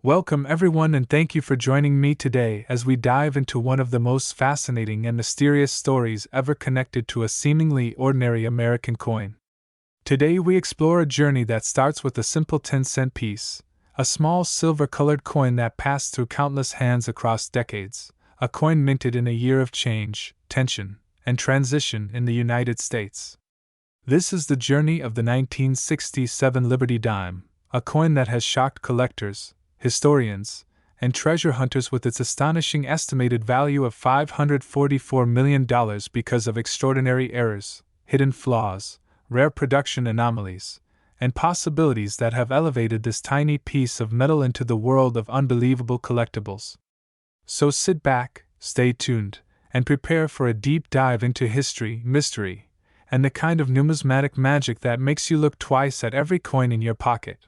Welcome everyone and thank you for joining me today as we dive into one of the most fascinating and mysterious stories ever connected to a seemingly ordinary American coin. Today we explore a journey that starts with a simple 10-cent piece, a small silver-colored coin that passed through countless hands across decades, a coin minted in a year of change, tension, and transition in the United States. This is the journey of the 1967 Liberty Dime, a coin that has shocked collectors, historians, and treasure hunters with its astonishing estimated value of $544 million because of extraordinary errors, hidden flaws, rare production anomalies, and possibilities that have elevated this tiny piece of metal into the world of unbelievable collectibles. So sit back, stay tuned, and prepare for a deep dive into history, mystery, and the kind of numismatic magic that makes you look twice at every coin in your pocket.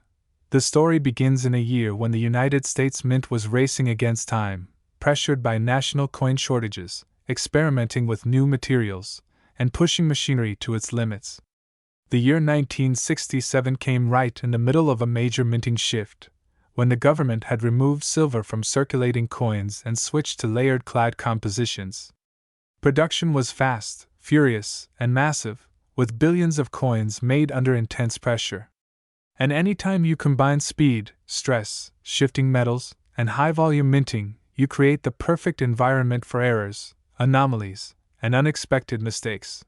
The story begins in a year when the United States Mint was racing against time, pressured by national coin shortages, experimenting with new materials, and pushing machinery to its limits. The year 1967 came right in the middle of a major minting shift, when the government had removed silver from circulating coins and switched to layered clad compositions. Production was fast, furious, and massive, with billions of coins made under intense pressure. And anytime you combine speed, stress, shifting metals, and high-volume minting, you create the perfect environment for errors, anomalies, and unexpected mistakes.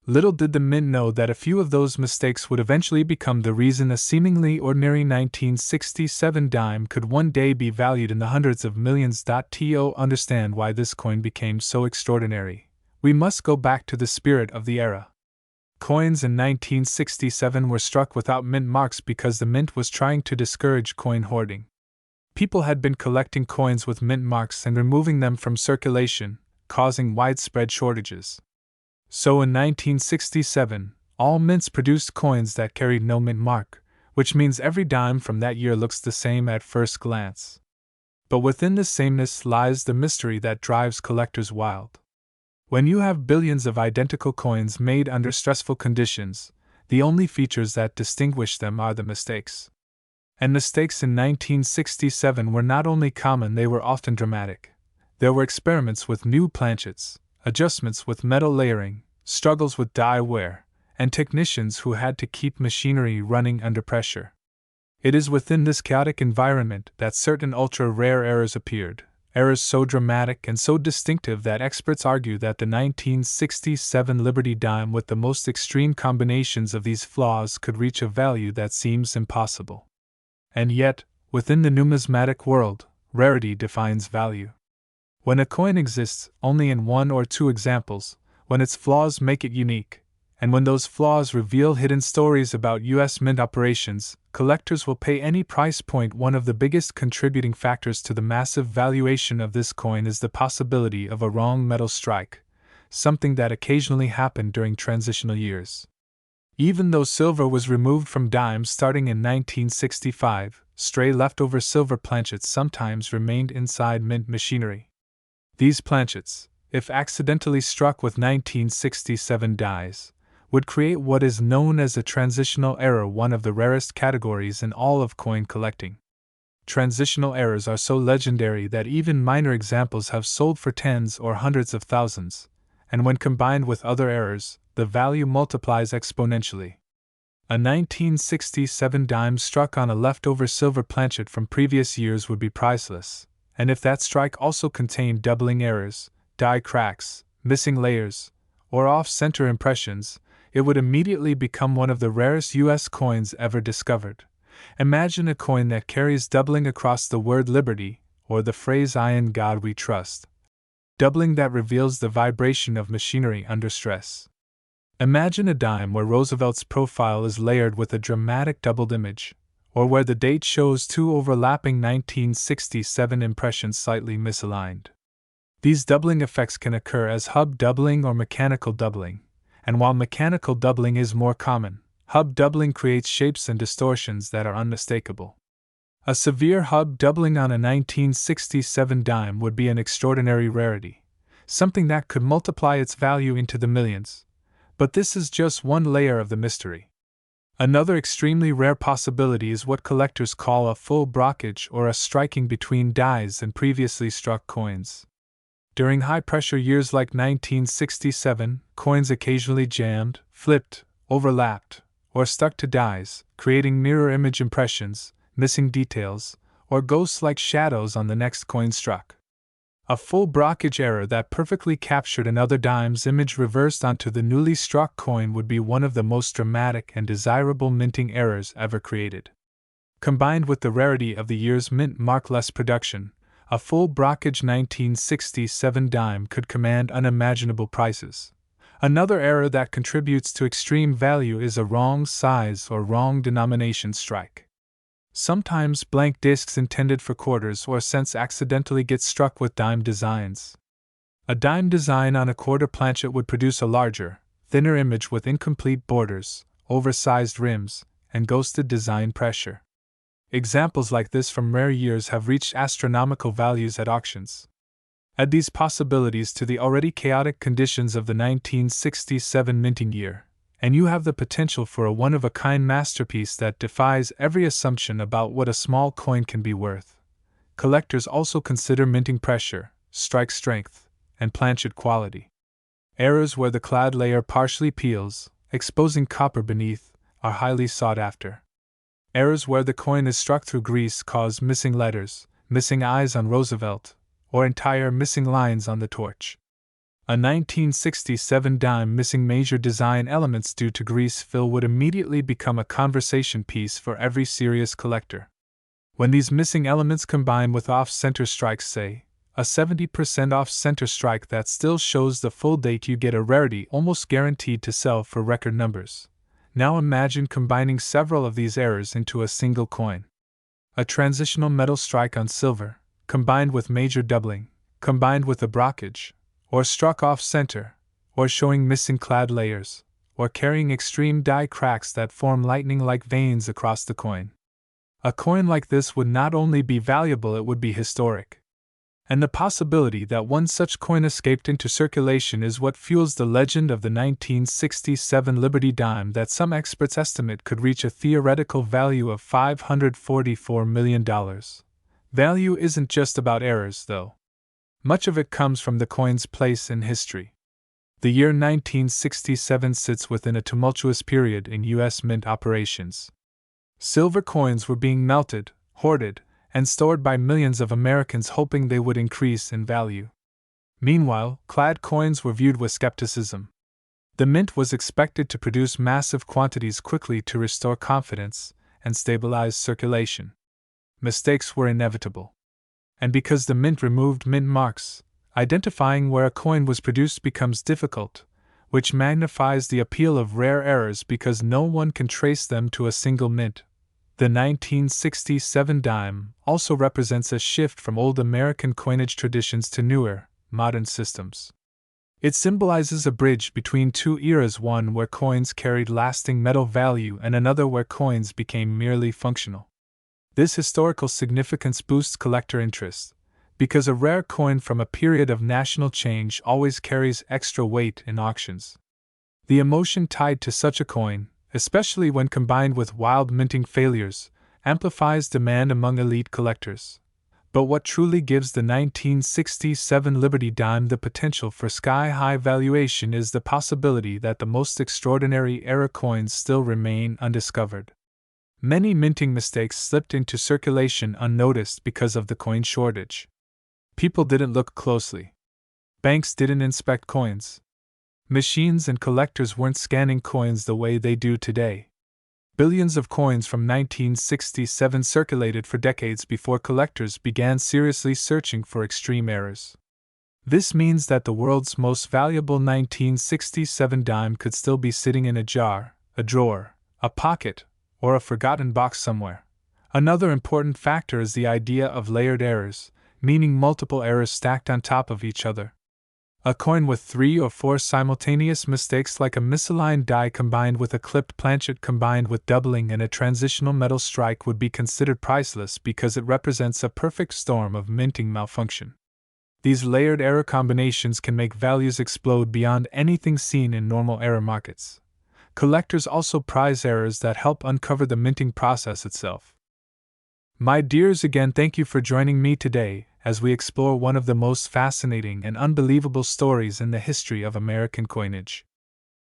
Little did the Mint know that a few of those mistakes would eventually become the reason a seemingly ordinary 1967 dime could one day be valued in the hundreds of millions. To understand why this coin became so extraordinary, we must go back to the spirit of the era. Coins in 1967 were struck without mint marks because the mint was trying to discourage coin hoarding. People had been collecting coins with mint marks and removing them from circulation, causing widespread shortages. So in 1967, all mints produced coins that carried no mint mark, which means every dime from that year looks the same at first glance. But within this sameness lies the mystery that drives collectors wild. When you have billions of identical coins made under stressful conditions, the only features that distinguish them are the mistakes. And mistakes in 1967 were not only common, they were often dramatic. There were experiments with new planchets, adjustments with metal layering, struggles with die wear, and technicians who had to keep machinery running under pressure. It is within this chaotic environment that certain ultra-rare errors appeared. Errors so dramatic and so distinctive that experts argue that the 1967 Liberty Dime with the most extreme combinations of these flaws could reach a value that seems impossible. And yet, within the numismatic world, rarity defines value. When a coin exists only in one or two examples, when its flaws make it unique, and when those flaws reveal hidden stories about U.S. Mint operations, collectors will pay any price point. One of the biggest contributing factors to the massive valuation of this coin is the possibility of a wrong metal strike, something that occasionally happened during transitional years. Even though silver was removed from dimes starting in 1965, stray leftover silver planchets sometimes remained inside mint machinery. These planchets, if accidentally struck with 1967 dies, would create what is known as a transitional error, one of the rarest categories in all of coin collecting. Transitional errors are so legendary that even minor examples have sold for tens or hundreds of thousands, and when combined with other errors, the value multiplies exponentially. A 1967 dime struck on a leftover silver planchet from previous years would be priceless, and if that strike also contained doubling errors, die cracks, missing layers, or off-center impressions, it would immediately become one of the rarest U.S. coins ever discovered. Imagine a coin that carries doubling across the word liberty, or the phrase "In God We Trust." Doubling that reveals the vibration of machinery under stress. Imagine a dime where Roosevelt's profile is layered with a dramatic doubled image, or where the date shows two overlapping 1967 impressions slightly misaligned. These doubling effects can occur as hub doubling or mechanical doubling. And while mechanical doubling is more common, hub doubling creates shapes and distortions that are unmistakable. A severe hub doubling on a 1967 dime would be an extraordinary rarity, something that could multiply its value into the millions. But this is just one layer of the mystery. Another extremely rare possibility is what collectors call a full brockage or a striking between dies and previously struck coins. During high-pressure years like 1967, coins occasionally jammed, flipped, overlapped, or stuck to dies, creating mirror image impressions, missing details, or ghost-like shadows on the next coin struck. A full brockage error that perfectly captured another dime's image reversed onto the newly struck coin would be one of the most dramatic and desirable minting errors ever created. Combined with the rarity of the year's mint mark-less production, a full brockage 1967 dime could command unimaginable prices. Another error that contributes to extreme value is a wrong size or wrong denomination strike. Sometimes blank discs intended for quarters or cents accidentally get struck with dime designs. A dime design on a quarter planchet would produce a larger, thinner image with incomplete borders, oversized rims, and ghosted design pressure. Examples like this from rare years have reached astronomical values at auctions. Add these possibilities to the already chaotic conditions of the 1967 minting year, and you have the potential for a one-of-a-kind masterpiece that defies every assumption about what a small coin can be worth. Collectors also consider minting pressure, strike strength, and planchet quality. Errors where the clad layer partially peels, exposing copper beneath, are highly sought after. Errors where the coin is struck through grease cause missing letters, missing eyes on Roosevelt, or entire missing lines on the torch. A 1967 dime missing major design elements due to grease fill would immediately become a conversation piece for every serious collector. When these missing elements combine with off-center strikes, say, a 70% off-center strike that still shows the full date, you get a rarity almost guaranteed to sell for record numbers. Now imagine combining several of these errors into a single coin. A transitional metal strike on silver, combined with major doubling, combined with a brockage, or struck off-center, or showing missing clad layers, or carrying extreme die cracks that form lightning-like veins across the coin. A coin like this would not only be valuable, it would be historic. And the possibility that one such coin escaped into circulation is what fuels the legend of the 1967 Liberty dime that some experts estimate could reach a theoretical value of $544 million. Value isn't just about errors, though. Much of it comes from the coin's place in history. The year 1967 sits within a tumultuous period in U.S. mint operations. Silver coins were being melted, hoarded, and stored by millions of Americans hoping they would increase in value. Meanwhile, clad coins were viewed with skepticism. The mint was expected to produce massive quantities quickly to restore confidence and stabilize circulation. Mistakes were inevitable. And because the mint removed mint marks, identifying where a coin was produced becomes difficult, which magnifies the appeal of rare errors because no one can trace them to a single mint. The 1967 dime also represents a shift from old American coinage traditions to newer, modern systems. It symbolizes a bridge between two eras, one where coins carried lasting metal value and another where coins became merely functional. This historical significance boosts collector interest, because a rare coin from a period of national change always carries extra weight in auctions. The emotion tied to such a coin, especially when combined with wild minting failures, amplifies demand among elite collectors. But what truly gives the 1967 Liberty dime the potential for sky-high valuation is the possibility that the most extraordinary era coins still remain undiscovered. Many minting mistakes slipped into circulation unnoticed because of the coin shortage. People didn't look closely. Banks didn't inspect coins. Machines and collectors weren't scanning coins the way they do today. Billions of coins from 1967 circulated for decades before collectors began seriously searching for extreme errors. This means that the world's most valuable 1967 dime could still be sitting in a jar, a drawer, a pocket, or a forgotten box somewhere. Another important factor is the idea of layered errors, meaning multiple errors stacked on top of each other. A coin with 3 or 4 simultaneous mistakes, like a misaligned die combined with a clipped planchet combined with doubling and a transitional metal strike, would be considered priceless because it represents a perfect storm of minting malfunction. These layered error combinations can make values explode beyond anything seen in normal error markets. Collectors also prize errors that help uncover the minting process itself. My dears, again, thank you for joining me today as we explore one of the most fascinating and unbelievable stories in the history of American coinage.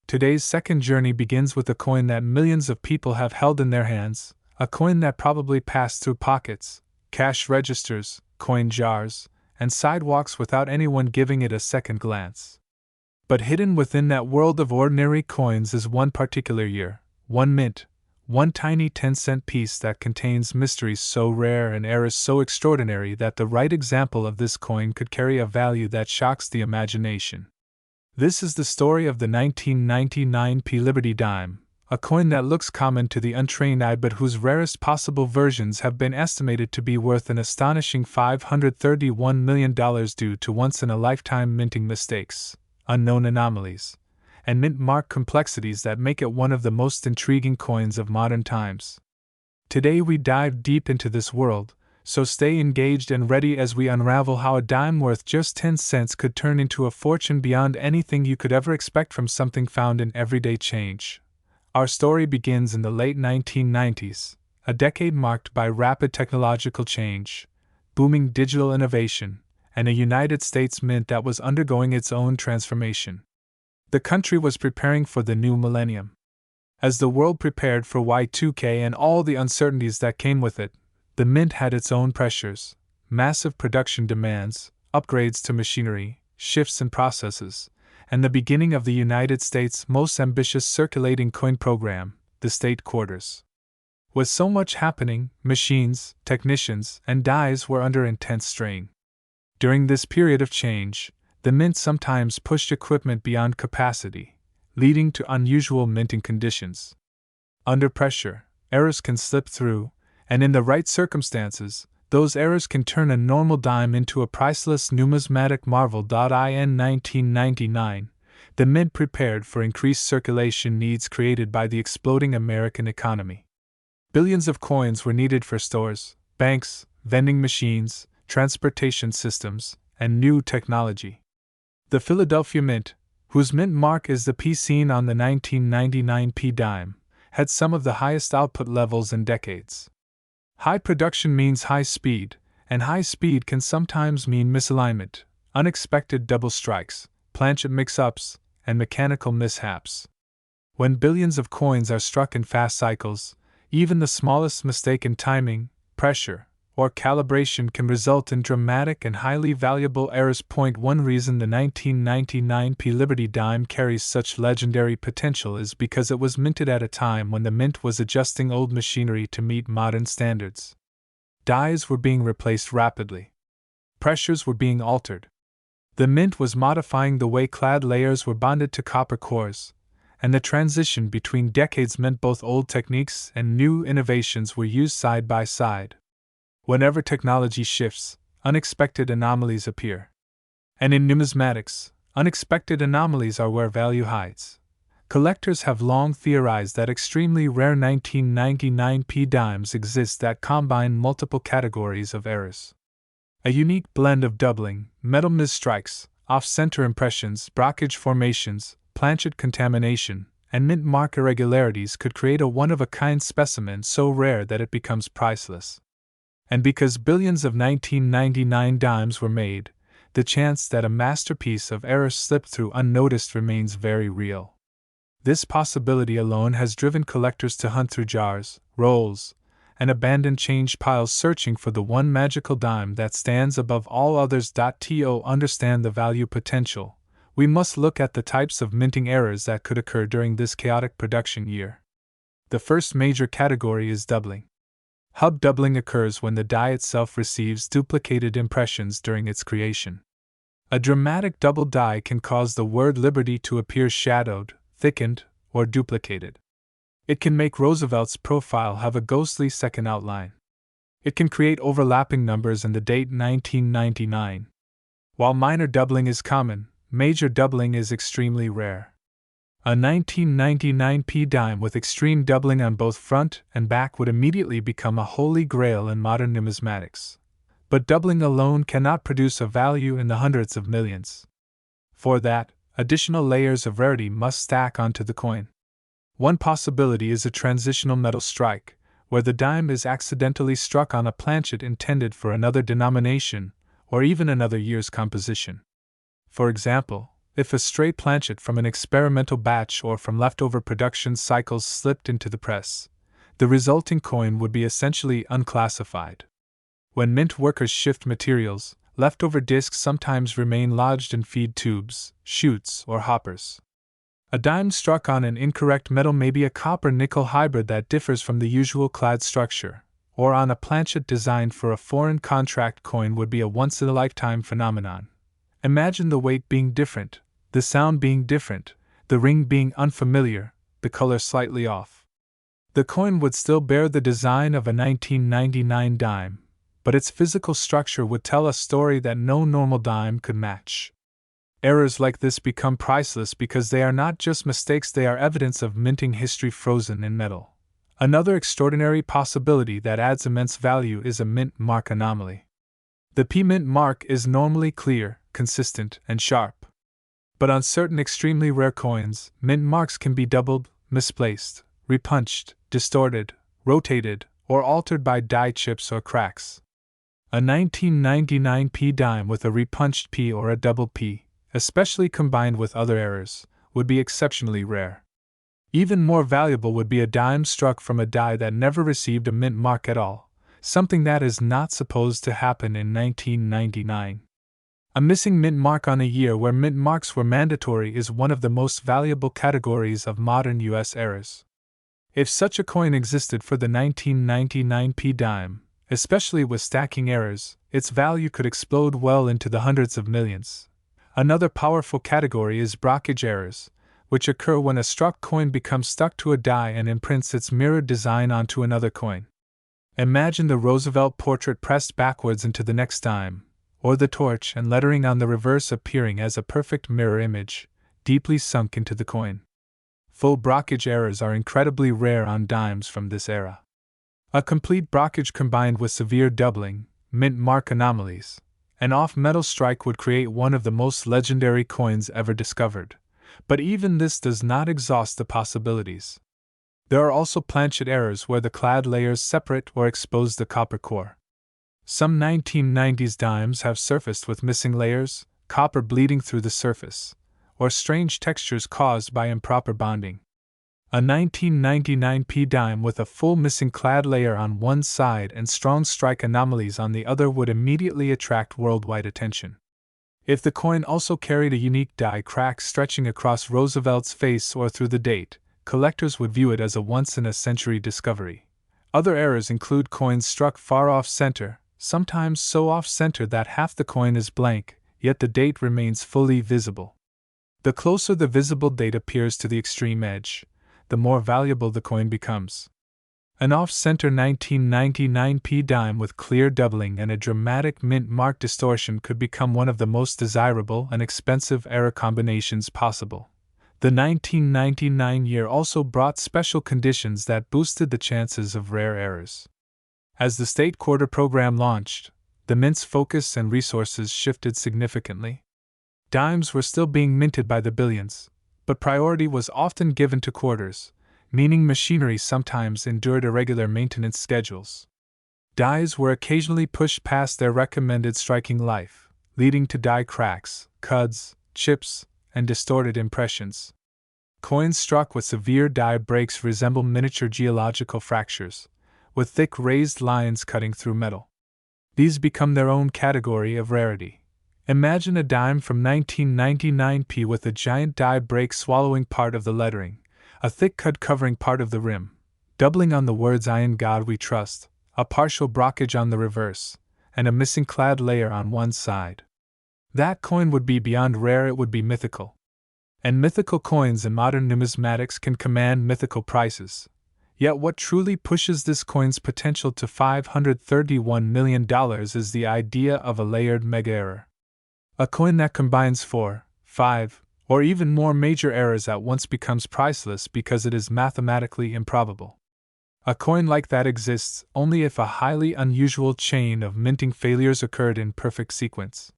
Today's second journey begins with a coin that millions of people have held in their hands, a coin that probably passed through pockets, cash registers, coin jars, and sidewalks without anyone giving it a second glance. But hidden within that world of ordinary coins is one particular year, one mint, one tiny 10-cent piece that contains mysteries so rare and errors so extraordinary that the right example of this coin could carry a value that shocks the imagination. This is the story of the 1999 Liberty Dime, a coin that looks common to the untrained eye but whose rarest possible versions have been estimated to be worth an astonishing $531 million due to once-in-a-lifetime minting mistakes, unknown anomalies, and mint mark complexities that make it one of the most intriguing coins of modern times. Today we dive deep into this world, so stay engaged and ready as we unravel how a dime worth just 10 cents could turn into a fortune beyond anything you could ever expect from something found in everyday change. Our story begins in the late 1990s, a decade marked by rapid technological change, booming digital innovation, and a United States Mint that was undergoing its own transformation. The country was preparing for the new millennium. As the world prepared for Y2K and all the uncertainties that came with it, the Mint had its own pressures, massive production demands, upgrades to machinery, shifts in processes, and the beginning of the United States' most ambitious circulating coin program, the State Quarters. With so much happening, machines, technicians, and dies were under intense strain. During this period of change, the Mint sometimes pushed equipment beyond capacity, leading to unusual minting conditions. Under pressure, errors can slip through, and in the right circumstances, those errors can turn a normal dime into a priceless numismatic marvel. In 1999, the Mint prepared for increased circulation needs created by the exploding American economy. Billions of coins were needed for stores, banks, vending machines, transportation systems, and new technology. The Philadelphia Mint, whose mint mark is the P seen on the 1999 P dime, had some of the highest output levels in decades. High production means high speed, and high speed can sometimes mean misalignment, unexpected double strikes, planchet mix-ups, and mechanical mishaps. When billions of coins are struck in fast cycles, even the smallest mistake in timing, pressure, or calibration can result in dramatic and highly valuable errors. One reason the 1999 Liberty Dime carries such legendary potential is because it was minted at a time when the Mint was adjusting old machinery to meet modern standards. Dies were being replaced rapidly. Pressures were being altered. The Mint was modifying the way clad layers were bonded to copper cores, and the transition between decades meant both old techniques and new innovations were used side by side. Whenever technology shifts, unexpected anomalies appear. And in numismatics, unexpected anomalies are where value hides. Collectors have long theorized that extremely rare 1999 P dimes exist that combine multiple categories of errors. A unique blend of doubling, metal misstrikes, off-center impressions, blockage formations, planchet contamination, and mint mark irregularities could create a one-of-a-kind specimen so rare that it becomes priceless. And because billions of 1999 dimes were made, the chance that a masterpiece of error slipped through unnoticed remains very real. This possibility alone has driven collectors to hunt through jars, rolls, and abandoned change piles searching for the one magical dime that stands above all others. To understand the value potential, we must look at the types of minting errors that could occur during this chaotic production year. The first major category is doubling. Hub doubling occurs when the die itself receives duplicated impressions during its creation. A dramatic double die can cause the word Liberty to appear shadowed, thickened, or duplicated. It can make Roosevelt's profile have a ghostly second outline. It can create overlapping numbers and the date 1999. While minor doubling is common, major doubling is extremely rare. A 1999 P dime with extreme doubling on both front and back would immediately become a holy grail in modern numismatics. But doubling alone cannot produce a value in the hundreds of millions. For that, additional layers of rarity must stack onto the coin. One possibility is a transitional metal strike, where the dime is accidentally struck on a planchet intended for another denomination, or even another year's composition. For example, if a stray planchet from an experimental batch or from leftover production cycles slipped into the press, the resulting coin would be essentially unclassified. When mint workers shift materials, leftover discs sometimes remain lodged in feed tubes, chutes, or hoppers. A dime struck on an incorrect metal may be a copper-nickel hybrid that differs from the usual clad structure, or on a planchet designed for a foreign contract coin would be a once-in-a-lifetime phenomenon. Imagine the weight being different, the sound being different, the ring being unfamiliar, the color slightly off. The coin would still bear the design of a 1999 dime, but its physical structure would tell a story that no normal dime could match. Errors like this become priceless because they are not just mistakes, they are evidence of minting history frozen in metal. Another extraordinary possibility that adds immense value is a mint mark anomaly. The P-mint mark is normally clear, consistent, and sharp. But on certain extremely rare coins, mint marks can be doubled, misplaced, repunched, distorted, rotated, or altered by die chips or cracks. A 1999 P dime with a repunched P or a double P, especially combined with other errors, would be exceptionally rare. Even more valuable would be a dime struck from a die that never received a mint mark at all, something that is not supposed to happen in 1999. A missing mint mark on a year where mint marks were mandatory is one of the most valuable categories of modern U.S. errors. If such a coin existed for the 1999 P dime, especially with stacking errors, its value could explode well into the hundreds of millions. Another powerful category is blockage errors, which occur when a struck coin becomes stuck to a die and imprints its mirrored design onto another coin. Imagine the Roosevelt portrait pressed backwards into the next dime, or the torch and lettering on the reverse appearing as a perfect mirror image, deeply sunk into the coin. Full blockage errors are incredibly rare on dimes from this era. A complete blockage combined with severe doubling, mint mark anomalies, an off-metal strike would create one of the most legendary coins ever discovered. But even this does not exhaust the possibilities. There are also planchet errors where the clad layers separate or expose the copper core. Some 1990s dimes have surfaced with missing layers, copper bleeding through the surface, or strange textures caused by improper bonding. A 1999 P dime with a full missing clad layer on one side and strong strike anomalies on the other would immediately attract worldwide attention. If the coin also carried a unique die crack stretching across Roosevelt's face or through the date, collectors would view it as a once-in-a-century discovery. Other errors include coins struck far off-center, sometimes so off-center that half the coin is blank, yet the date remains fully visible. The closer the visible date appears to the extreme edge, the more valuable the coin becomes. An off-center 1999 P dime with clear doubling and a dramatic mint mark distortion could become one of the most desirable and expensive error combinations possible. The 1999 year also brought special conditions that boosted the chances of rare errors. As the state quarter program launched, the mint's focus and resources shifted significantly. Dimes were still being minted by the billions, but priority was often given to quarters, meaning machinery sometimes endured irregular maintenance schedules. Dies were occasionally pushed past their recommended striking life, leading to die cracks, cuds, chips, and distorted impressions. Coins struck with severe die breaks resemble miniature geological fractures, with thick raised lines cutting through metal. These become their own category of rarity. Imagine a dime from 1999 P with a giant die break swallowing part of the lettering, a thick cut covering part of the rim, doubling on the words "I in God we trust," a partial blockage on the reverse, and a missing clad layer on one side. That coin would be beyond rare, it would be mythical. And mythical coins in modern numismatics can command mythical prices. Yet what truly pushes this coin's potential to $531 million is the idea of a layered mega-error. A coin that combines 4, 5, or even more major errors at once becomes priceless because it is mathematically improbable. A coin like that exists only if a highly unusual chain of minting failures occurred in perfect sequence.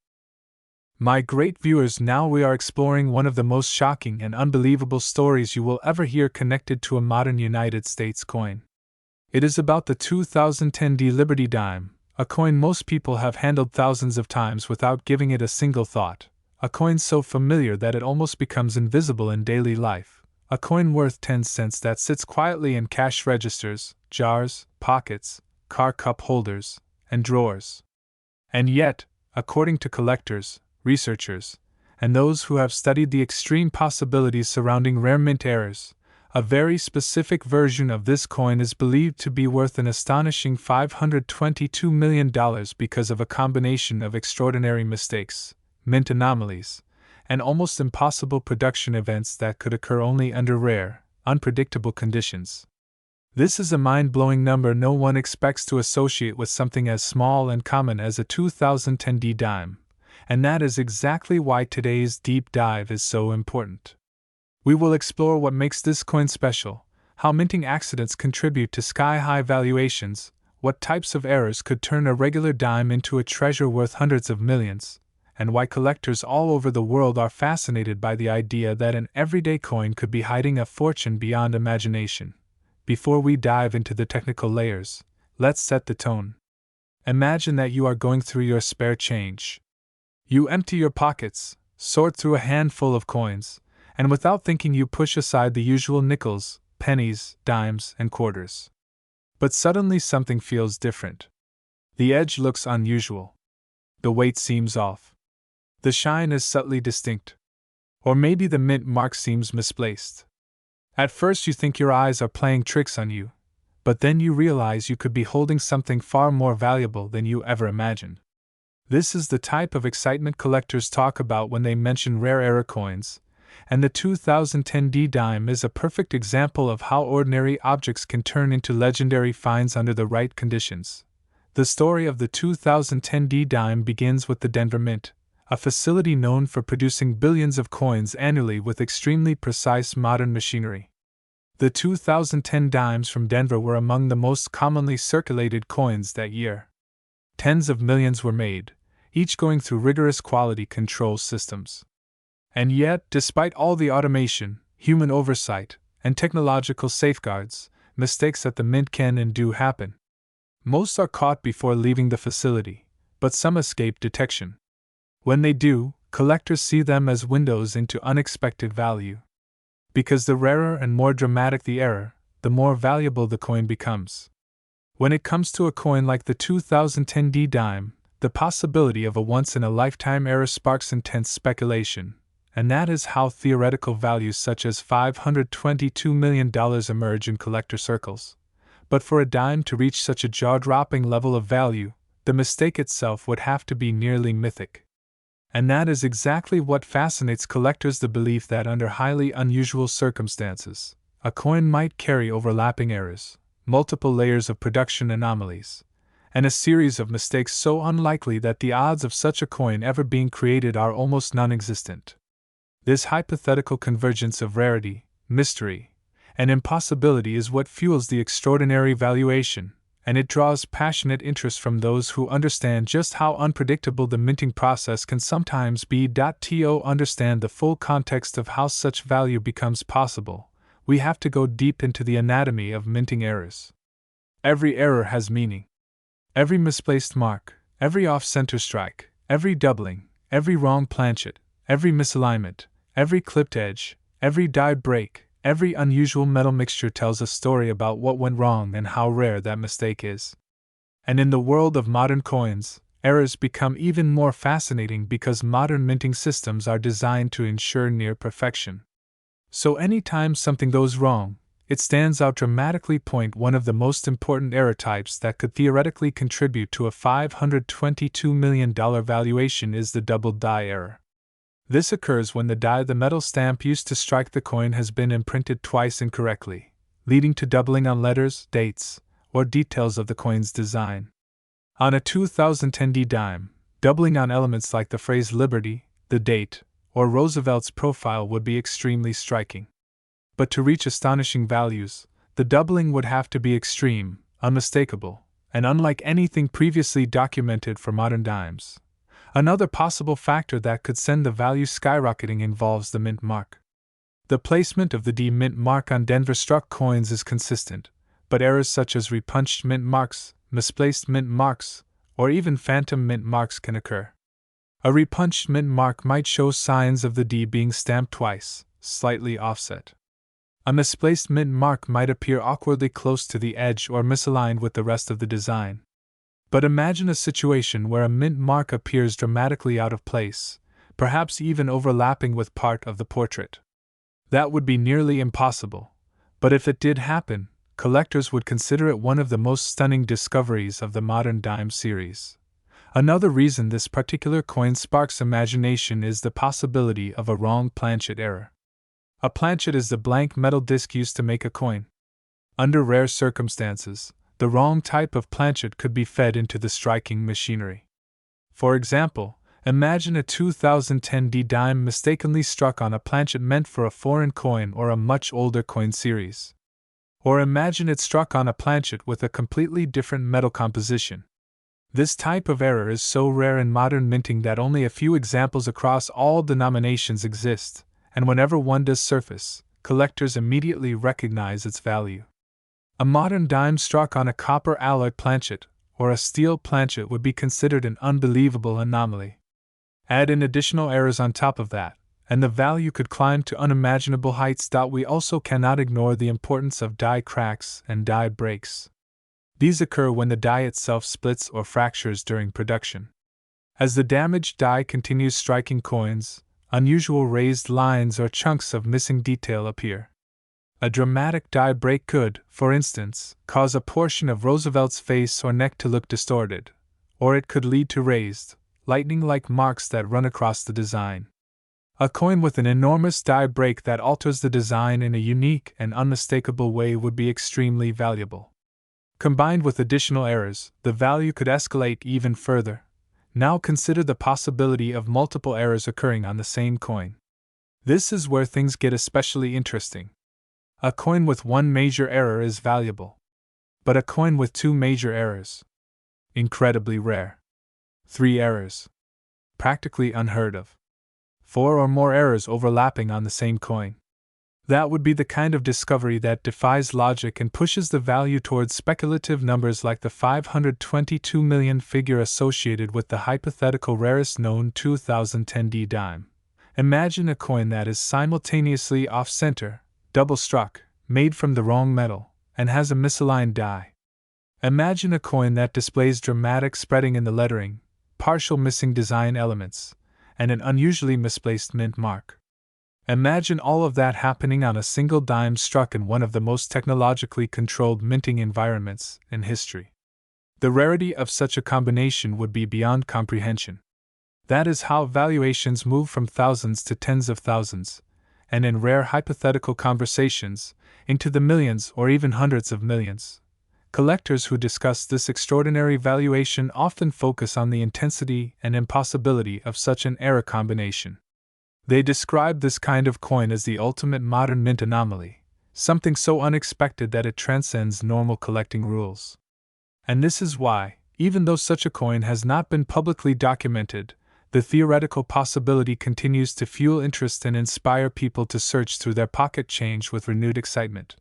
My great viewers, now we are exploring one of the most shocking and unbelievable stories you will ever hear connected to a modern United States coin. It is about the 2010 Liberty Dime, a coin most people have handled thousands of times without giving it a single thought, a coin so familiar that it almost becomes invisible in daily life, a coin worth 10 cents that sits quietly in cash registers, jars, pockets, car cup holders, and drawers. And yet, according to collectors, researchers, and those who have studied the extreme possibilities surrounding rare mint errors, a very specific version of this coin is believed to be worth an astonishing $522 million because of a combination of extraordinary mistakes, mint anomalies, and almost impossible production events that could occur only under rare, unpredictable conditions. This is a mind-blowing number no one expects to associate with something as small and common as a 2010 dime, and that is exactly why today's deep dive is so important. We will explore what makes this coin special, how minting accidents contribute to sky-high valuations, what types of errors could turn a regular dime into a treasure worth hundreds of millions, and why collectors all over the world are fascinated by the idea that an everyday coin could be hiding a fortune beyond imagination. Before we dive into the technical layers, let's set the tone. Imagine that you are going through your spare change. You empty your pockets, sort through a handful of coins, and without thinking you push aside the usual nickels, pennies, dimes, and quarters. But suddenly something feels different. The edge looks unusual. The weight seems off. The shine is subtly distinct. Or maybe the mint mark seems misplaced. At first you think your eyes are playing tricks on you, but then you realize you could be holding something far more valuable than you ever imagined. This is the type of excitement collectors talk about when they mention rare error coins, and the 2010 dime is a perfect example of how ordinary objects can turn into legendary finds under the right conditions. The story of the 2010 dime begins with the Denver Mint, a facility known for producing billions of coins annually with extremely precise modern machinery. The 2010 dimes from Denver were among the most commonly circulated coins that year. Tens of millions were made, each going through rigorous quality control systems. And yet, despite all the automation, human oversight, and technological safeguards, mistakes at the mint can and do happen. Most are caught before leaving the facility, but some escape detection. When they do, collectors see them as windows into unexpected value. Because the rarer and more dramatic the error, the more valuable the coin becomes. When it comes to a coin like the 2010 dime, the possibility of a once-in-a-lifetime error sparks intense speculation, and that is how theoretical values such as $522 million emerge in collector circles. But for a dime to reach such a jaw-dropping level of value, the mistake itself would have to be nearly mythic. And that is exactly what fascinates collectors, the belief that under highly unusual circumstances, a coin might carry overlapping errors, multiple layers of production anomalies, and a series of mistakes so unlikely that the odds of such a coin ever being created are almost non-existent. This hypothetical convergence of rarity, mystery, and impossibility is what fuels the extraordinary valuation, and it draws passionate interest from those who understand just how unpredictable the minting process can sometimes be. To understand the full context of how such value becomes possible, we have to go deep into the anatomy of minting errors. Every error has meaning. Every misplaced mark, every off-center strike, every doubling, every wrong planchet, every misalignment, every clipped edge, every dyed break, every unusual metal mixture tells a story about what went wrong and how rare that mistake is. And in the world of modern coins, errors become even more fascinating because modern minting systems are designed to ensure near perfection. So anytime something goes wrong, it stands out dramatically. One of the most important error types that could theoretically contribute to a $522 million valuation is the doubled die error. This occurs when the die, the metal stamp used to strike the coin, has been imprinted twice incorrectly, leading to doubling on letters, dates, or details of the coin's design. On a 2010 dime, doubling on elements like the phrase Liberty, the date, or Roosevelt's profile would be extremely striking. But to reach astonishing values, the doubling would have to be extreme, unmistakable, and unlike anything previously documented for modern dimes. Another possible factor that could send the value skyrocketing involves the mint mark. The placement of the D mint mark on Denver-struck coins is consistent, but errors such as repunched mint marks, misplaced mint marks, or even phantom mint marks can occur. A repunched mint mark might show signs of the D being stamped twice, slightly offset. A misplaced mint mark might appear awkwardly close to the edge or misaligned with the rest of the design. But imagine a situation where a mint mark appears dramatically out of place, perhaps even overlapping with part of the portrait. That would be nearly impossible, but if it did happen, collectors would consider it one of the most stunning discoveries of the modern dime series. Another reason this particular coin sparks imagination is the possibility of a wrong planchet error. A planchet is the blank metal disc used to make a coin. Under rare circumstances, the wrong type of planchet could be fed into the striking machinery. For example, imagine a 2010 D dime mistakenly struck on a planchet meant for a foreign coin or a much older coin series. Or imagine it struck on a planchet with a completely different metal composition. This type of error is so rare in modern minting that only a few examples across all denominations exist, and whenever one does surface, collectors immediately recognize its value. A modern dime struck on a copper alloyed planchet or a steel planchet would be considered an unbelievable anomaly. Add in additional errors on top of that, and the value could climb to unimaginable heights. We also cannot ignore the importance of die cracks and die breaks. These occur when the die itself splits or fractures during production. As the damaged die continues striking coins, unusual raised lines or chunks of missing detail appear. A dramatic die break could, for instance, cause a portion of Roosevelt's face or neck to look distorted, or it could lead to raised, lightning-like marks that run across the design. A coin with an enormous die break that alters the design in a unique and unmistakable way would be extremely valuable. Combined with additional errors, the value could escalate even further. Now consider the possibility of multiple errors occurring on the same coin. This is where things get especially interesting. A coin with one major error is valuable. But a coin with two major errors? Incredibly rare. 3 errors? Practically unheard of. 4 or more errors overlapping on the same coin. That would be the kind of discovery that defies logic and pushes the value towards speculative numbers like the 522 million figure associated with the hypothetical rarest known 2010 D dime. Imagine a coin that is simultaneously off-center, double-struck, made from the wrong metal, and has a misaligned die. Imagine a coin that displays dramatic spreading in the lettering, partial missing design elements, and an unusually misplaced mint mark. Imagine all of that happening on a single dime struck in one of the most technologically controlled minting environments in history. The rarity of such a combination would be beyond comprehension. That is how valuations move from thousands to tens of thousands, and in rare hypothetical conversations, into the millions or even hundreds of millions. Collectors who discuss this extraordinary valuation often focus on the intensity and impossibility of such an error combination. They describe this kind of coin as the ultimate modern mint anomaly, something so unexpected that it transcends normal collecting rules. And this is why, even though such a coin has not been publicly documented, the theoretical possibility continues to fuel interest and inspire people to search through their pocket change with renewed excitement.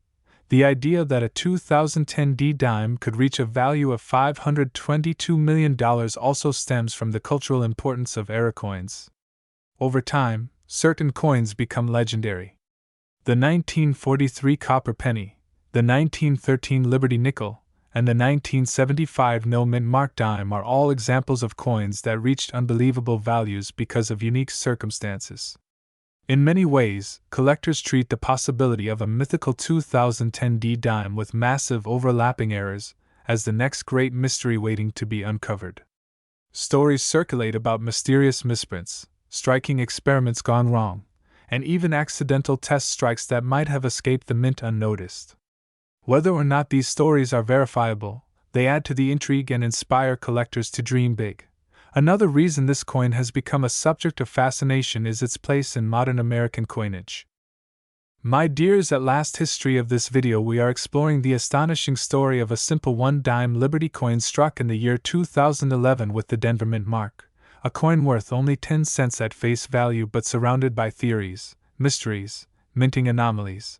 The idea that a 2010 D dime could reach a value of $522 million also stems from the cultural importance of error coins. Over time, certain coins become legendary. The 1943 copper penny, the 1913 Liberty nickel, and the 1975 no mint mark dime are all examples of coins that reached unbelievable values because of unique circumstances. In many ways, collectors treat the possibility of a mythical 2010 D dime with massive overlapping errors as the next great mystery waiting to be uncovered. Stories circulate about mysterious misprints, striking experiments gone wrong, and even accidental test strikes that might have escaped the mint unnoticed. Whether or not these stories are verifiable, they add to the intrigue and inspire collectors to dream big. Another reason this coin has become a subject of fascination is its place in modern American coinage. My dears, at last history of this video we are exploring the astonishing story of a simple 1 dime Liberty coin struck in the year 2011 with the Denver Mint mark, a coin worth only 10 cents at face value but surrounded by theories, mysteries, minting anomalies,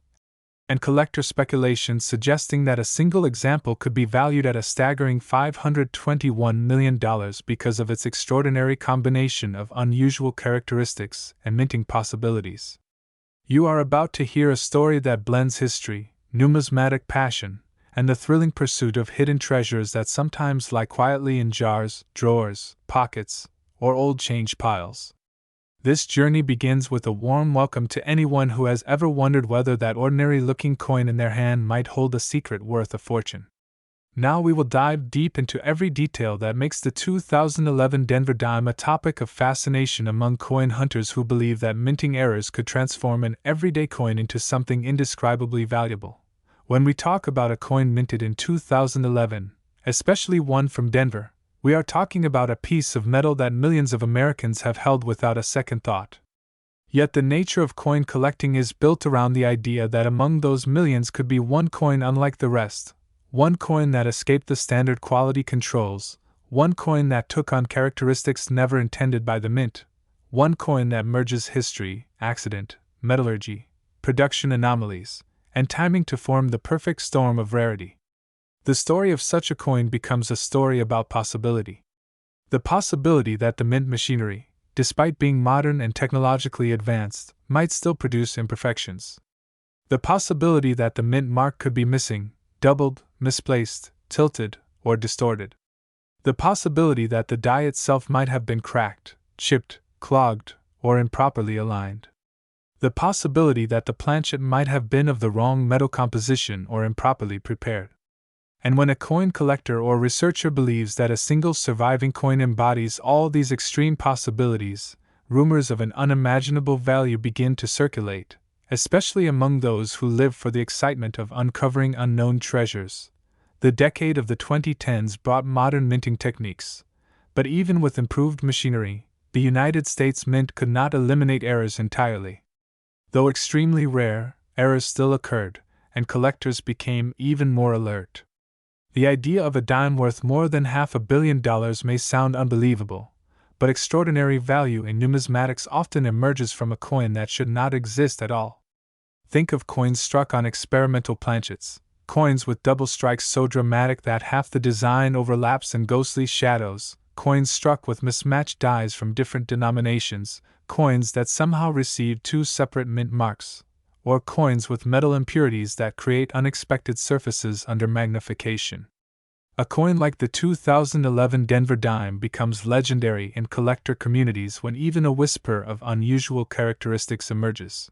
and collector speculation suggesting that a single example could be valued at a staggering $521 million because of its extraordinary combination of unusual characteristics and minting possibilities. You are about to hear a story that blends history, numismatic passion, and the thrilling pursuit of hidden treasures that sometimes lie quietly in jars, drawers, pockets, or old change piles. This journey begins with a warm welcome to anyone who has ever wondered whether that ordinary-looking coin in their hand might hold a secret worth a fortune. Now we will dive deep into every detail that makes the 2011 Denver dime a topic of fascination among coin hunters who believe that minting errors could transform an everyday coin into something indescribably valuable. When we talk about a coin minted in 2011, especially one from Denver, we are talking about a piece of metal that millions of Americans have held without a second thought. Yet the nature of coin collecting is built around the idea that among those millions could be one coin unlike the rest, one coin that escaped the standard quality controls, one coin that took on characteristics never intended by the mint, one coin that merges history, accident, metallurgy, production anomalies, and timing to form the perfect storm of rarity. The story of such a coin becomes a story about possibility. The possibility that the mint machinery, despite being modern and technologically advanced, might still produce imperfections. The possibility that the mint mark could be missing, doubled, misplaced, tilted, or distorted. The possibility that the die itself might have been cracked, chipped, clogged, or improperly aligned. The possibility that the planchet might have been of the wrong metal composition or improperly prepared. And when a coin collector or researcher believes that a single surviving coin embodies all these extreme possibilities, rumors of an unimaginable value begin to circulate, especially among those who live for the excitement of uncovering unknown treasures. The decade of the 2010s brought modern minting techniques, but even with improved machinery, the United States Mint could not eliminate errors entirely. Though extremely rare, errors still occurred, and collectors became even more alert. The idea of a dime worth more than $500 million may sound unbelievable, but extraordinary value in numismatics often emerges from a coin that should not exist at all. Think of coins struck on experimental planchets, coins with double strikes so dramatic that half the design overlaps in ghostly shadows, coins struck with mismatched dies from different denominations, coins that somehow received two separate mint marks, or coins with metal impurities that create unexpected surfaces under magnification. A coin like the 2011 Denver dime becomes legendary in collector communities when even a whisper of unusual characteristics emerges.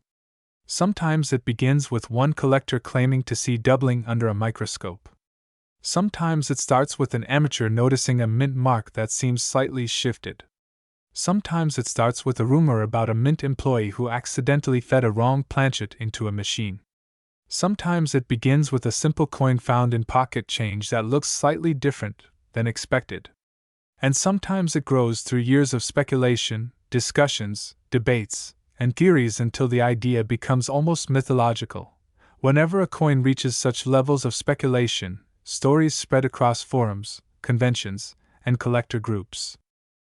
Sometimes it begins with one collector claiming to see doubling under a microscope. Sometimes it starts with an amateur noticing a mint mark that seems slightly shifted. Sometimes it starts with a rumor about a mint employee who accidentally fed a wrong planchet into a machine. Sometimes it begins with a simple coin found in pocket change that looks slightly different than expected. And sometimes it grows through years of speculation, discussions, debates, and theories until the idea becomes almost mythological. Whenever a coin reaches such levels of speculation, stories spread across forums, conventions, and collector groups.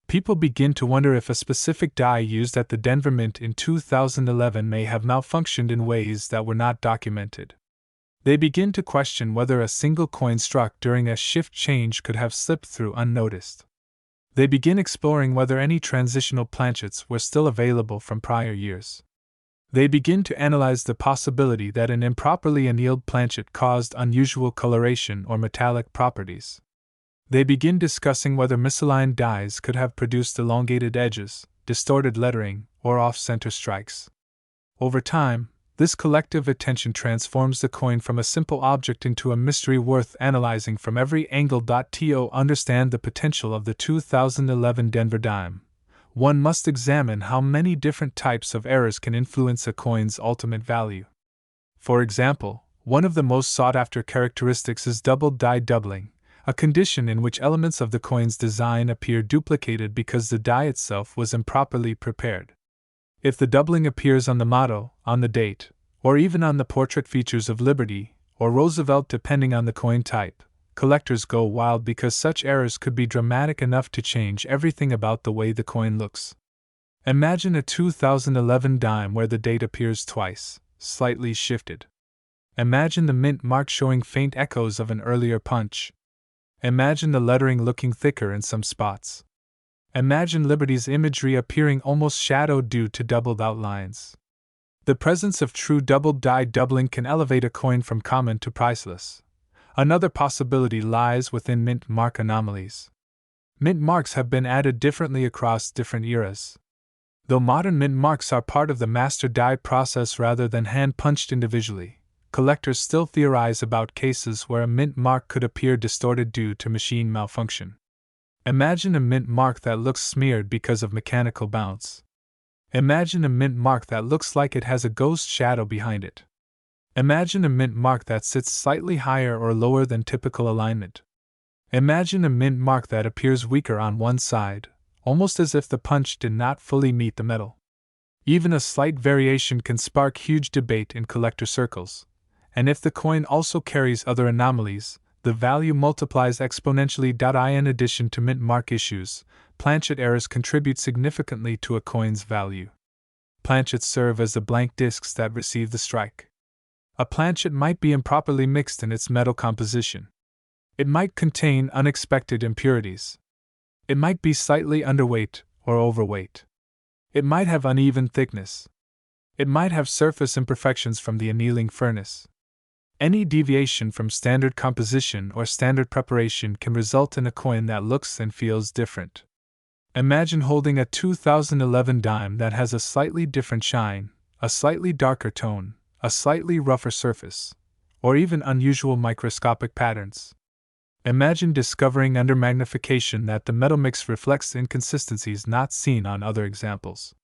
People begin to wonder if a specific die used at the Denver Mint in 2011 may have malfunctioned in ways that were not documented. They begin to question whether a single coin struck during a shift change could have slipped through unnoticed. They begin exploring whether any transitional planchets were still available from prior years. They begin to analyze the possibility that an improperly annealed planchet caused unusual coloration or metallic properties. They begin discussing whether misaligned dies could have produced elongated edges, distorted lettering, or off-center strikes. Over time, this collective attention transforms the coin from a simple object into a mystery worth analyzing from every angle. To understand the potential of the 2011 Denver dime, one must examine how many different types of errors can influence a coin's ultimate value. For example, one of the most sought-after characteristics is double die doubling, a condition in which elements of the coin's design appear duplicated because the die itself was improperly prepared. If the doubling appears on the motto, on the date, or even on the portrait features of Liberty or Roosevelt depending on the coin type, collectors go wild because such errors could be dramatic enough to change everything about the way the coin looks. Imagine a 2011 dime where the date appears twice, slightly shifted. Imagine the mint mark showing faint echoes of an earlier punch. Imagine the lettering looking thicker in some spots. Imagine Liberty's imagery appearing almost shadowed due to doubled outlines. The presence of true double die doubling can elevate a coin from common to priceless. Another possibility lies within mint mark anomalies. Mint marks have been added differently across different eras. Though modern mint marks are part of the master die process rather than hand-punched individually, collectors still theorize about cases where a mint mark could appear distorted due to machine malfunction. Imagine a mint mark that looks smeared because of mechanical bounce. Imagine a mint mark that looks like it has a ghost shadow behind it. Imagine a mint mark that sits slightly higher or lower than typical alignment. Imagine a mint mark that appears weaker on one side, almost as if the punch did not fully meet the metal. Even a slight variation can spark huge debate in collector circles, and if the coin also carries other anomalies, the value multiplies exponentially. In addition to mint mark issues, planchet errors contribute significantly to a coin's value. Planchets serve as the blank discs that receive the strike. A planchet might be improperly mixed in its metal composition. It might contain unexpected impurities. It might be slightly underweight or overweight. It might have uneven thickness. It might have surface imperfections from the annealing furnace. Any deviation from standard composition or standard preparation can result in a coin that looks and feels different. Imagine holding a 2011 dime that has a slightly different shine, a slightly darker tone, a slightly rougher surface, or even unusual microscopic patterns. Imagine discovering under magnification that the metal mix reflects inconsistencies not seen on other examples.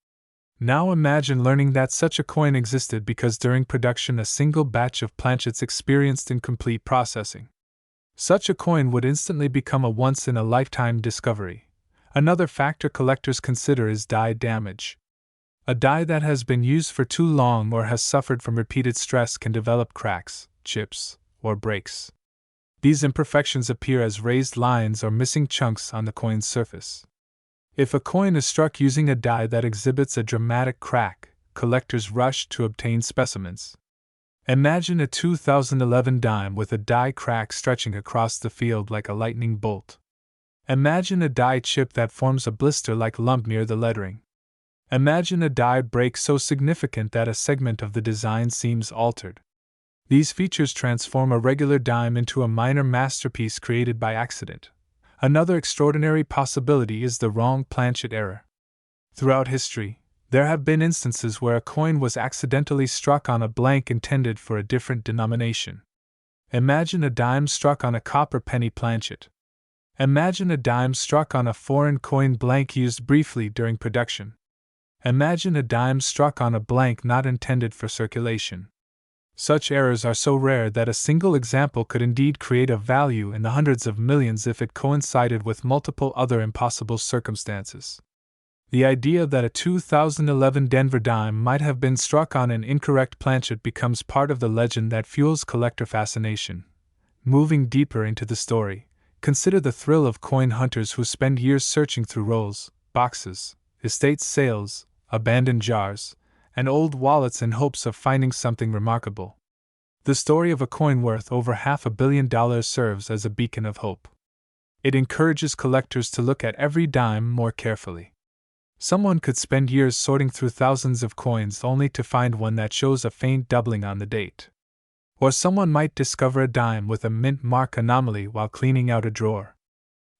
Now imagine learning that such a coin existed because during production a single batch of planchets experienced incomplete processing. Such a coin would instantly become a once-in-a-lifetime discovery. Another factor collectors consider is die damage. A die that has been used for too long or has suffered from repeated stress can develop cracks, chips, or breaks. These imperfections appear as raised lines or missing chunks on the coin's surface. If a coin is struck using a die that exhibits a dramatic crack, collectors rush to obtain specimens. Imagine a 2011 dime with a die crack stretching across the field like a lightning bolt. Imagine a die chip that forms a blister-like lump near the lettering. Imagine a die break so significant that a segment of the design seems altered. These features transform a regular dime into a minor masterpiece created by accident. Another extraordinary possibility is the wrong planchet error. Throughout history, there have been instances where a coin was accidentally struck on a blank intended for a different denomination. Imagine a dime struck on a copper penny planchet. Imagine a dime struck on a foreign coin blank used briefly during production. Imagine a dime struck on a blank not intended for circulation. Such errors are so rare that a single example could indeed create a value in the hundreds of millions if it coincided with multiple other impossible circumstances. The idea that a 2011 Denver dime might have been struck on an incorrect planchet becomes part of the legend that fuels collector fascination. Moving deeper into the story, consider the thrill of coin hunters who spend years searching through rolls, boxes, estate sales, abandoned jars, and old wallets in hopes of finding something remarkable. The story of a coin worth over $500 million serves as a beacon of hope. It encourages collectors to look at every dime more carefully. Someone could spend years sorting through thousands of coins only to find one that shows a faint doubling on the date. Or someone might discover a dime with a mint mark anomaly while cleaning out a drawer.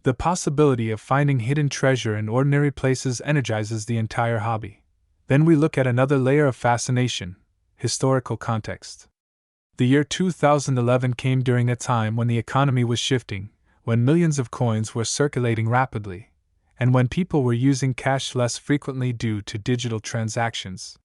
The possibility of finding hidden treasure in ordinary places energizes the entire hobby. Then we look at another layer of fascination: historical context. The year 2011 came during a time when the economy was shifting, when millions of coins were circulating rapidly, and when people were using cash less frequently due to digital transactions.